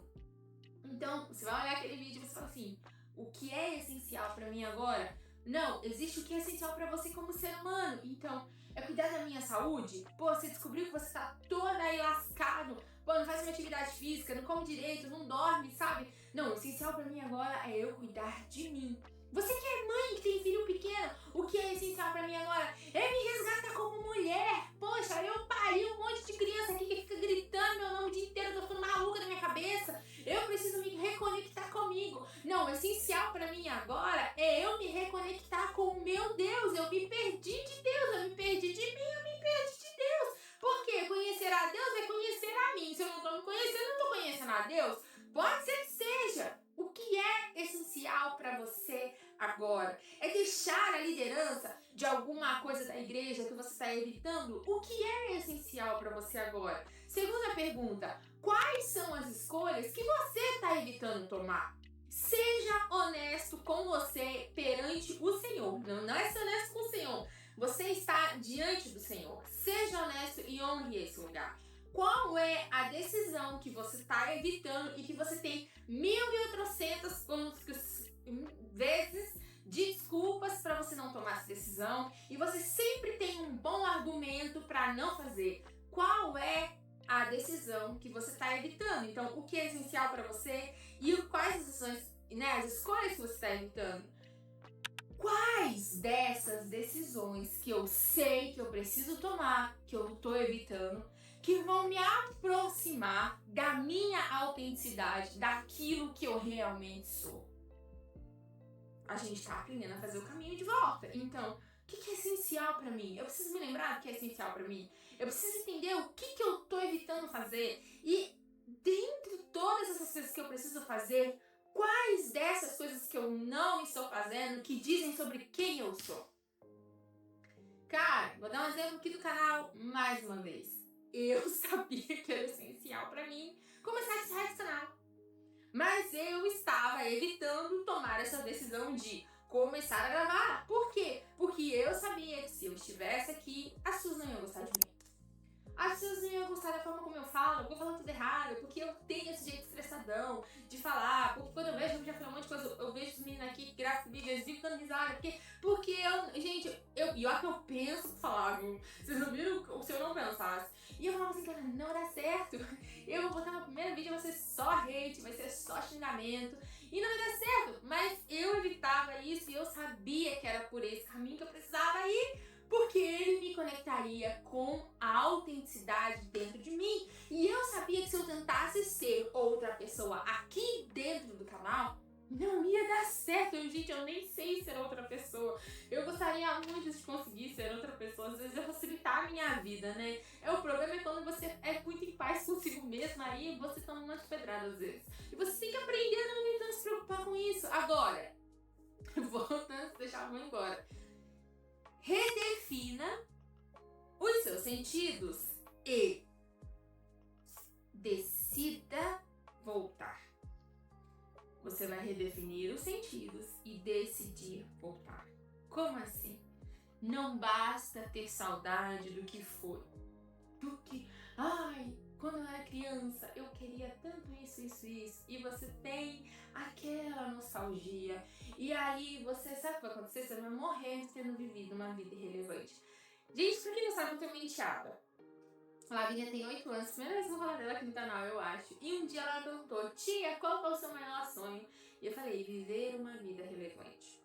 Então, você vai olhar aquele vídeo e você fala assim, o que é essencial para mim agora? Não, existe o que é essencial para você como ser humano. Então, é cuidar da minha saúde? Pô, você descobriu que você tá toda aí lascado. Pô, não faz uma atividade física, não come direito, não dorme, sabe? Não, o essencial para mim agora é eu cuidar de mim. Você que é mãe, que tem filho pequeno, o que é essencial pra mim agora? É me resgatar como mulher. Poxa, eu pari um monte de criança aqui que fica gritando meu nome o dia inteiro, tô ficando maluca na minha cabeça. Eu preciso me reconectar comigo. Não, o essencial pra mim agora é eu me reconectar com o meu Deus. Eu me perdi de Deus, eu me perdi de mim, eu me perdi de Deus. Por quê? Conhecer a Deus é conhecer a mim. Se eu não tô me conhecendo, eu não tô conhecendo a Deus? Pode ser que seja. O que é essencial para você agora? É deixar a liderança de alguma coisa da igreja que você está evitando? O que é essencial para você agora? Segunda pergunta, quais são as escolhas que você está evitando tomar? Seja honesto com você perante o Senhor. Não é ser honesto com o Senhor. Você está diante do Senhor. Seja honesto e honre esse lugar. Qual é a decisão que você está evitando e que você tem 1.800 vezes de desculpas para você não tomar essa decisão e você sempre tem um bom argumento para não fazer? Qual é a decisão que você está evitando? Então, o que é essencial para você e quais as decisões, as escolhas que você está evitando? Quais dessas decisões que eu sei que eu preciso tomar, que eu estou evitando, que vão me aproximar da minha autenticidade, daquilo que eu realmente sou? A gente está aprendendo a fazer o caminho de volta. Então, o que é essencial para mim? Eu preciso me lembrar do que é essencial para mim. Eu preciso entender o que eu estou evitando fazer. E dentre todas essas coisas que eu preciso fazer, quais dessas coisas que eu não estou fazendo que dizem sobre quem eu sou? Cara, vou dar um exemplo aqui do canal mais uma vez. Eu sabia que era essencial para mim começar a encerrar esse canal. Mas eu estava evitando tomar essa decisão de começar a gravar. Por quê? Porque eu sabia que se eu estivesse aqui, as pessoas não iam gostar de mim. As pessoas não iam gostar da forma como eu falo, eu vou falar tudo errado, porque eu tenho esse jeito estressadão de falar, porque quando eu vejo, eu já falei um monte de coisa, eu vejo os meninos aqui que gravam comigo, eles ficam dando risada, porque e olha que eu penso falar, viu? Vocês não viram se eu não pensasse. E eu falava assim, cara, não dá certo, eu vou botar meu primeiro vídeo, vai ser só hate, vai ser só xingamento, e não vai dar certo, mas eu evitava isso e eu sabia que era por esse caminho que eu precisava ir, porque ele me conectaria com a autenticidade dentro de mim. E eu sabia que se eu tentasse ser outra pessoa aqui dentro do canal, não ia dar certo. Eu nem sei ser outra pessoa. Eu gostaria muito de conseguir ser outra pessoa. Às vezes eu facilitar a minha vida, né? O problema é quando você é muito em paz consigo mesmo, aí você toma umas pedradas às vezes. E você tem que aprender a não se preocupar com isso. Agora, voltando, deixar eu embora. Redefina os seus sentidos e decida voltar. Você vai redefinir os sentidos e decidir voltar. Como assim? Não basta ter saudade do que foi. Porque, quando eu era criança, eu queria tanto isso. E você tem aquela nostalgia. E aí, você sabe o que vai acontecer? Você vai morrer tendo vivido uma vida irrelevante. Gente, pra quem não sabe, eu tenho uma enteada. A Lavínia tem 8 anos. Primeira vez que eu vou falar dela aqui no canal, eu acho. E um dia ela me perguntou, tia, qual é o seu maior sonho? E eu falei, viver uma vida relevante.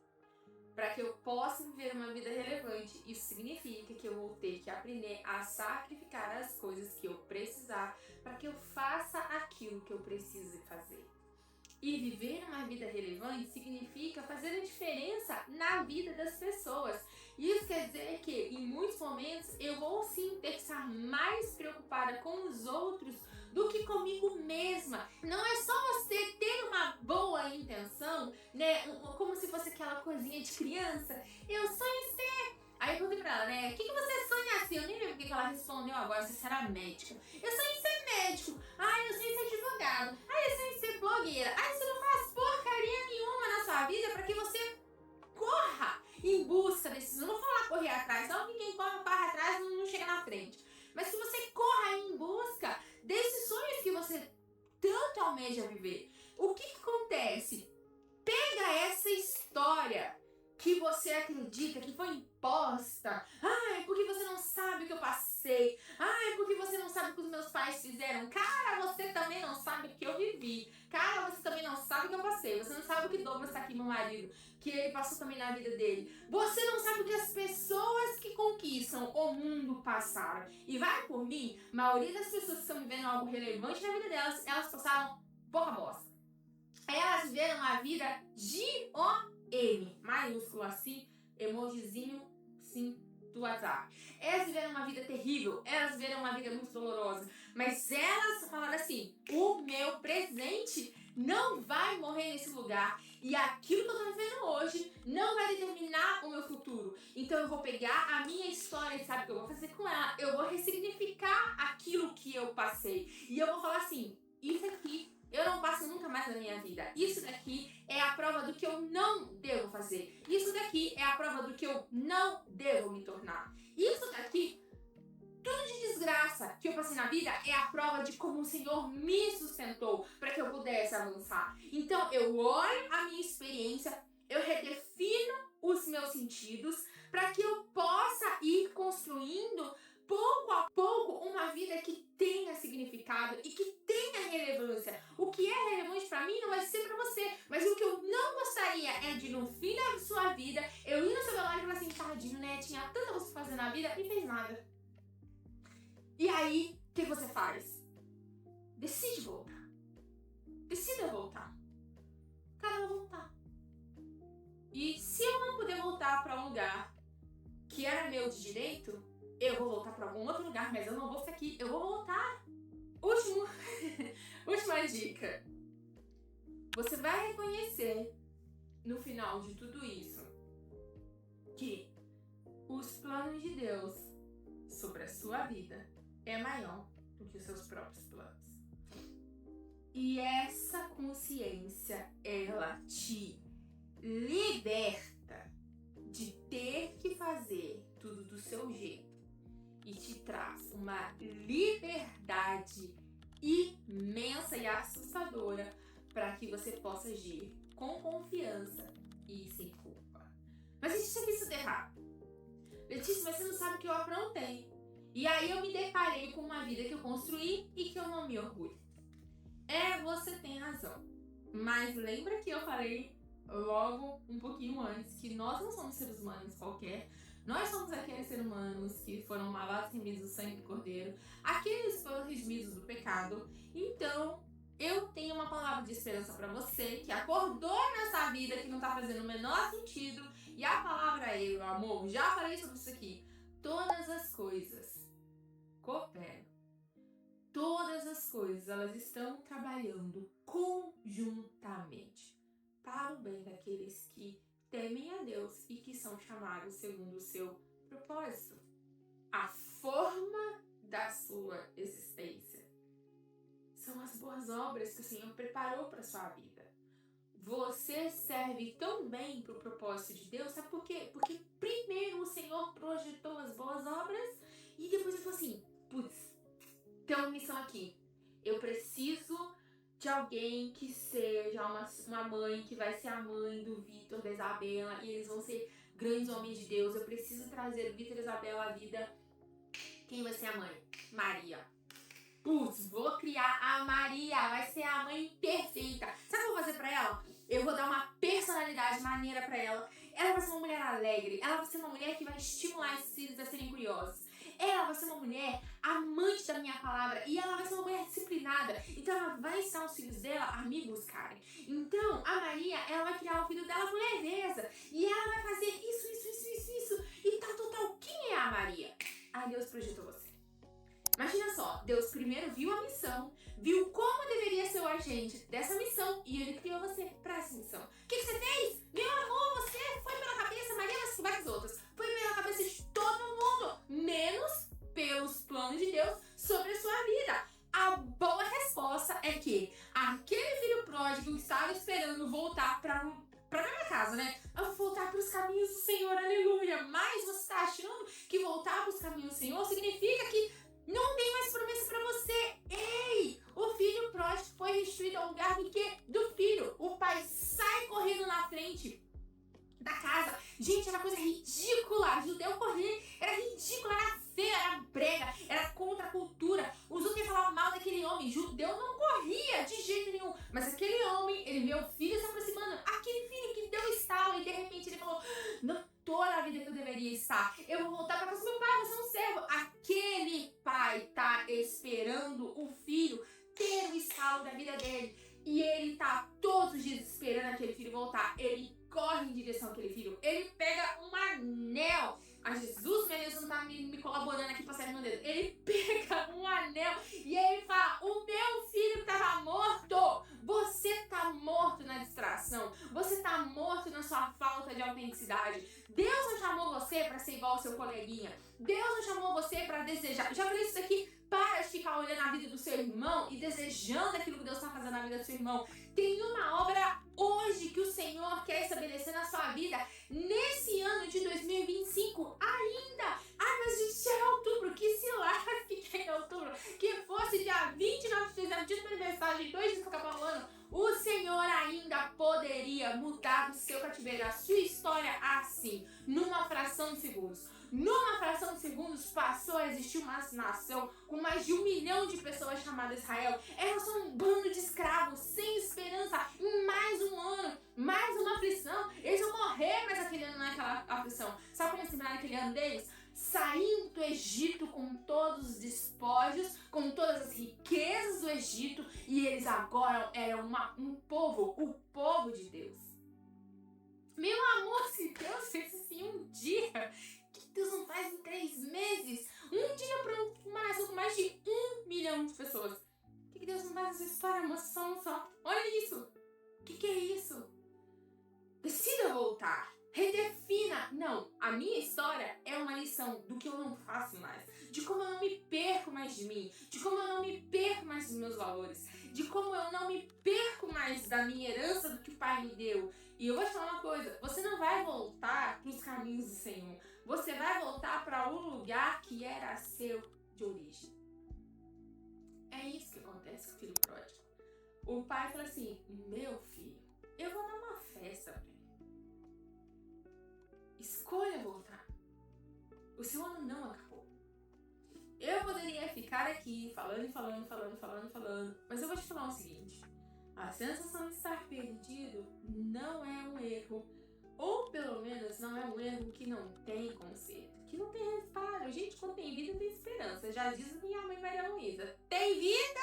Para que eu possa viver uma vida relevante, isso significa que eu vou ter que aprender a sacrificar as coisas que eu precisar para que eu faça aquilo que eu preciso fazer. E viver uma vida relevante significa fazer a diferença na vida das pessoas. Isso quer dizer que, em muitos momentos, eu vou sim ter que estar mais preocupada com os outros do que comigo mesma. Não é só você ter uma boa intenção, né? Como se fosse aquela coisinha de criança. Eu sonho em ser... Aí eu perguntei pra ela, né? O que você sonha assim? Eu nem lembro o que ela respondeu agora, se você era médica. Eu sonho em ser médico. Eu sonho em ser advogado. Eu sonho em ser blogueira. Você não faz porcaria nenhuma na sua vida pra que você corra em busca desses. Não vou falar correr atrás, não, porque quem corre atrás não chega na frente. Mas que você corra em busca desses sonhos que você tanto almeja viver. O que acontece? Pega essa história que você acredita que foi imposta. Porque você não sabe o que eu passei. Porque você não sabe o que os meus pais fizeram. Cara, você também não sabe o que eu vivi. Cara, você também não sabe o que eu passei. Você não sabe o que Douglas tá aqui, meu marido, que ele passou também na vida dele. Você não sabe o que as pessoas que conquistam o mundo passaram. E vai por mim, a maioria das pessoas que estão vivendo algo relevante na vida delas, elas passaram pouca bosta. Elas viveram uma vida G-O-M, maiúsculo assim, emojizinho, sim, do WhatsApp. Elas viveram uma vida terrível, elas viveram uma vida muito dolorosa, mas elas falaram assim: o meu presente não vai morrer nesse lugar e aquilo que eu tô vivendo hoje não vai determinar o meu futuro. Então eu vou pegar a minha história e sabe o que eu vou fazer com ela? Eu vou ressignificar aquilo que eu passei e eu vou falar assim: isso aqui eu não passo nunca mais na minha vida. Isso daqui é a prova do que eu não devo fazer. Isso daqui é a prova do que eu não devo me tornar. Isso daqui, tudo de desgraça que eu passei na vida, é a prova de como o Senhor me sustentou para que eu pudesse avançar. Então eu olho a minha experiência, eu redefino os meus sentidos para que eu possa ir construindo pouco a pouco uma vida que tenha significado e que tenha relevância. O que é relevante para mim não vai ser para você, mas o que eu não gostaria é de no fim da sua vida eu ir no seu velório e falar assim: tadinho, né? Tinha tanta coisa pra fazer na vida e fez nada. E aí, o que você faz? Decide voltar. Decida voltar. Cara, eu vou voltar. E se eu não puder voltar para um lugar que era meu de direito, eu vou voltar para algum outro lugar, mas eu não vou ficar aqui. Eu vou voltar. Última dica. Você vai reconhecer no final de tudo isso que os planos de Deus sobre a sua vida é maior do que os seus próprios planos. E essa consciência, ela te liberta de ter que fazer tudo do seu jeito e te traz uma liberdade imensa e assustadora para que você possa agir com confiança e sem culpa. Mas Letícia, que isso errado. Letícia, mas você não sabe o que eu aprontei. E aí eu me deparei com uma vida que eu construí e que eu não me orgulho. Você tem razão. Mas lembra que eu falei logo um pouquinho antes que nós não somos seres humanos qualquer. Nós somos aqueles seres humanos que foram lavados e remidos do sangue do Cordeiro. Aqueles foram redimidos do pecado. Então, eu tenho uma palavra de esperança para você que acordou nessa vida que não tá fazendo o menor sentido. E a palavra é, meu amor, já falei sobre isso aqui. Todas as coisas cooperam. Todas as coisas, elas estão trabalhando conjuntamente para o bem daqueles que temem a Deus e que são chamados segundo o seu propósito. A forma da sua existência são as boas obras que o Senhor preparou para a sua vida. Você serve tão bem para o propósito de Deus, sabe por quê? Porque primeiro o Senhor projetou as boas obras e depois ele falou assim: putz, tem uma missão aqui. Eu preciso de alguém que seja uma mãe, que vai ser a mãe do Vitor, da Isabela, e eles vão ser grandes homens de Deus. Eu preciso trazer o Vitor e a Isabela à vida. Quem vai ser a mãe? Maria. Putz, vou criar a Maria, vai ser a mãe perfeita. Sabe o que eu vou fazer pra ela? Eu vou dar uma personalidade maneira pra ela. Ela vai ser uma mulher alegre, ela vai ser uma mulher que vai estimular esses filhos a serem curiosos. Ela vai ser uma mulher amante da minha palavra e ela vai ser uma mulher disciplinada. Então ela vai ensinar os filhos dela a me buscarem. Então a Maria, ela vai criar o filho dela com leveza. E ela vai fazer isso e tal. Quem é a Maria? Aí Deus projetou você. Imagina só, Deus primeiro viu a missão, viu como deveria ser o agente dessa missão e ele criou você para essa missão. O que você fez? Meu amor, você foi pela cabeça, Maria, mas várias outras. Foi pela cabeça de todo mundo, menos pelos planos de Deus sobre a sua vida. A boa resposta é que aquele filho pródigo estava esperando voltar para minha casa, né? Eu vou voltar para os caminhos do Senhor, aleluia. Mas você está achando que voltar para os caminhos do Senhor significa que não tem mais promessa pra você. Ei, o filho pródigo foi restituído ao lugar do quê? Do filho. O pai sai correndo na frente da casa. Gente, era coisa ridícula. Judeu correr era ridículo, era feio, era brega, era contra a cultura. Os outros falavam mal daquele homem. Judeu não corria de jeito nenhum. Mas aquele homem, ele viu o filho se aproximando. Aquele filho que deu estalo e de repente ele falou: não tô na vida que eu deveria estar. Eu vou voltar pra casa do meu pai, vou ser um servo. Aquele pai tá esperando o filho ter o estalo da vida dele. E ele tá todos os dias esperando aquele filho voltar. Ele corre em direção àquele filho. Ele pega um anel. A Jesus, meu Deus, falta de autenticidade. Deus não chamou você para ser igual ao seu coleguinha. Deus não chamou você para desejar. Já falei isso aqui. Para de ficar olhando a vida do seu irmão e desejando aquilo que Deus está fazendo na vida do seu irmão. Tem uma obra hoje que o Senhor quer estabelecer na sua vida, nesse ano de 2025 ainda. Mas gente, é outubro, que se lasque que é outubro. Que fosse dia 29 de dezembro, dia do meu aniversário, 2 dias para acabar o ano, o Senhor ainda poderia mudar o seu cativeiro, a sua história assim, numa fração de segundos. Numa fração de segundos passou a existir uma nação com mais de 1 milhão de pessoas chamadas Israel. Elas são um bando de escravos, sem esperança, em mais um ano, mais uma aflição. Eles vão morrer mais aquele ano naquela aflição. Sabe como eles terminaram aquele ano deles? Saindo do Egito com todos os despojos, com todas as riquezas do Egito, e eles agora eram um povo, o povo de Deus. Meu amor, se Deus fez assim um dia, que Deus não faz em 3 meses? Um dia para uma nação com mais de 1 milhão de pessoas. O que Deus não faz nessa história, moção só? Olha isso! O que é isso? Decida voltar. Redefina. Não, a minha história é uma lição do que eu não faço mais. De como eu não me perco mais de mim. De como eu não me perco mais dos meus valores. De como eu não me perco mais da minha herança do que o Pai me deu. E eu vou te falar uma coisa. Você não vai voltar para os caminhos do Senhor. Você vai voltar para o lugar que era seu de origem. É isso que acontece com o filho pródigo. O pai fala assim, meu filho, eu vou dar uma festa pra ele. Escolha voltar. O seu ano não acabou. Eu poderia ficar aqui falando, mas eu vou te falar o seguinte. A sensação de estar perdido não é um erro. Ou pelo menos não é um erro que não tem conserto, que não tem reparo. Gente, quando tem vida tem esperança. Já diz minha mãe Maria Luísa. Tem vida,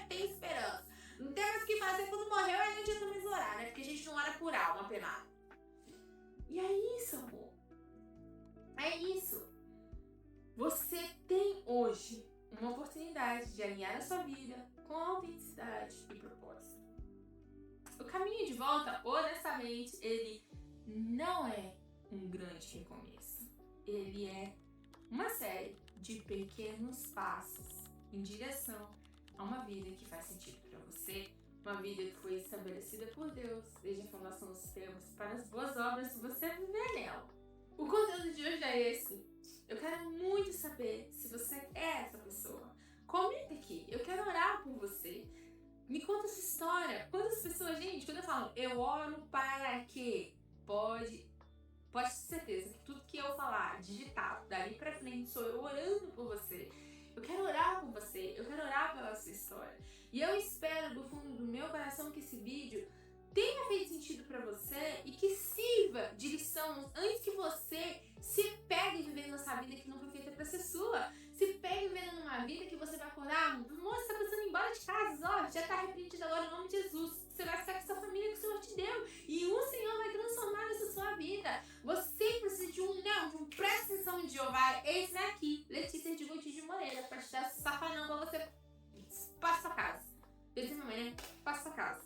tem esperança. Não temos o que fazer quando morreu, aí não adianta mais orar, né? Porque a gente não ora por alma penada. E é isso, amor. É isso. Você tem hoje uma oportunidade de alinhar a sua vida com autenticidade e propósito. O caminho de volta, honestamente, ele não é um grande recomeço. Ele é uma série de pequenos passos em direção a uma vida que faz sentido para você, uma vida que foi estabelecida por Deus desde a fundação dos tempos para as boas obras se você viver nela. O conteúdo de hoje é esse. Eu quero muito saber se você é essa pessoa. Comenta aqui, eu quero orar por você. Me conta essa história. Quantas pessoas, gente, quando eu falo eu oro para quê? Pode ter certeza que tudo que eu falar, digitado, dali pra frente, sou eu orando por você. Eu quero orar por você, eu quero orar pela sua história. E eu espero do fundo do meu coração que esse vídeo tenha feito sentido pra você e que sirva de lição antes que você se pegue vivendo essa vida que não foi feita pra ser sua. Se pegue vivendo numa vida que você vai acordar, moça, você tá pensando em ir embora de casa, ó, já tá repreendido agora em nome de Jesus. Você vai ficar com sua família que o Senhor te deu e o Senhor vai transformar essa sua vida. Você precisa de um presta atenção de Jeová, esse aqui, Letícia de Goiti de Moreira, pra te dar esse safanão pra você passa a casa. Desse mamãe, né? Passa a casa.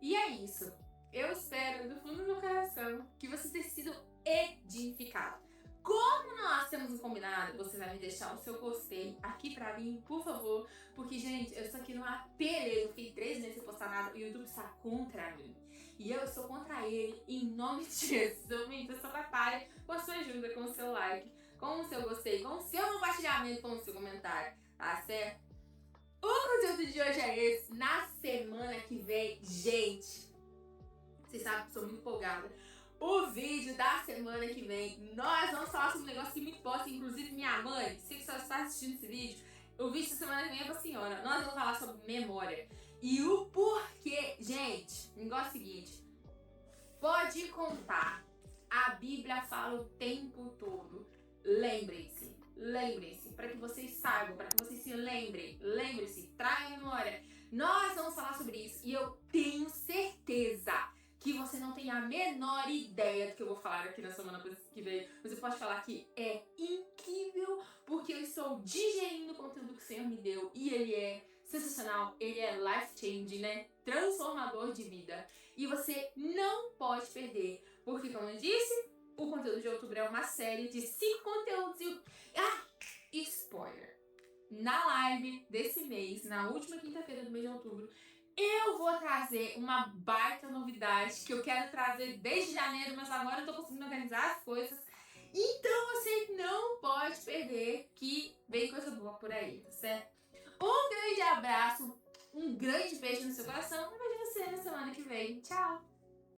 E é isso. Eu espero do fundo do meu coração que você tenha sido edificado. Como nós temos um combinado, você vai me deixar o seu gostei aqui pra mim, por favor. Porque, gente, eu estou aqui numa peleia. Eu fiquei 3 meses sem postar nada. O YouTube está contra mim. E eu estou contra ele em nome de Jesus. Eu me essa batalha com a sua ajuda, com o seu like, com o seu gostei, com o seu compartilhamento, com o seu comentário. Tá certo? O conteúdo de hoje é esse. Na semana que vem, gente, vocês sabem que eu sou muito empolgada. O vídeo da semana que vem, nós vamos falar sobre um negócio que me importa. Inclusive minha mãe, se você está assistindo esse vídeo, o vídeo da semana que vem é pra senhora. Nós vamos falar sobre memória. E o porquê, gente, o negócio é o seguinte, pode contar. A Bíblia fala o tempo todo. Lembrem-se, para que vocês saibam, para que vocês se lembrem. Lembre-se, traga a memória. Nós vamos falar sobre isso e eu tenho certeza que você não tem a menor ideia do que eu vou falar aqui na semana que vem. Você pode falar que é incrível, porque eu estou digerindo o conteúdo que o Senhor me deu e ele é sensacional, ele é life-changing, né? Transformador de vida. E você não pode perder, Porque, como eu disse, o conteúdo de outubro é uma série de 5 conteúdos e spoiler! Na live desse mês, na última quinta-feira do mês de outubro, eu vou trazer uma baita novidade que eu quero trazer desde janeiro, mas agora eu tô conseguindo organizar as coisas. Então você não pode perder que vem coisa boa por aí, tá certo? Um grande abraço, um grande beijo no seu coração e vejo você na semana que vem. Tchau!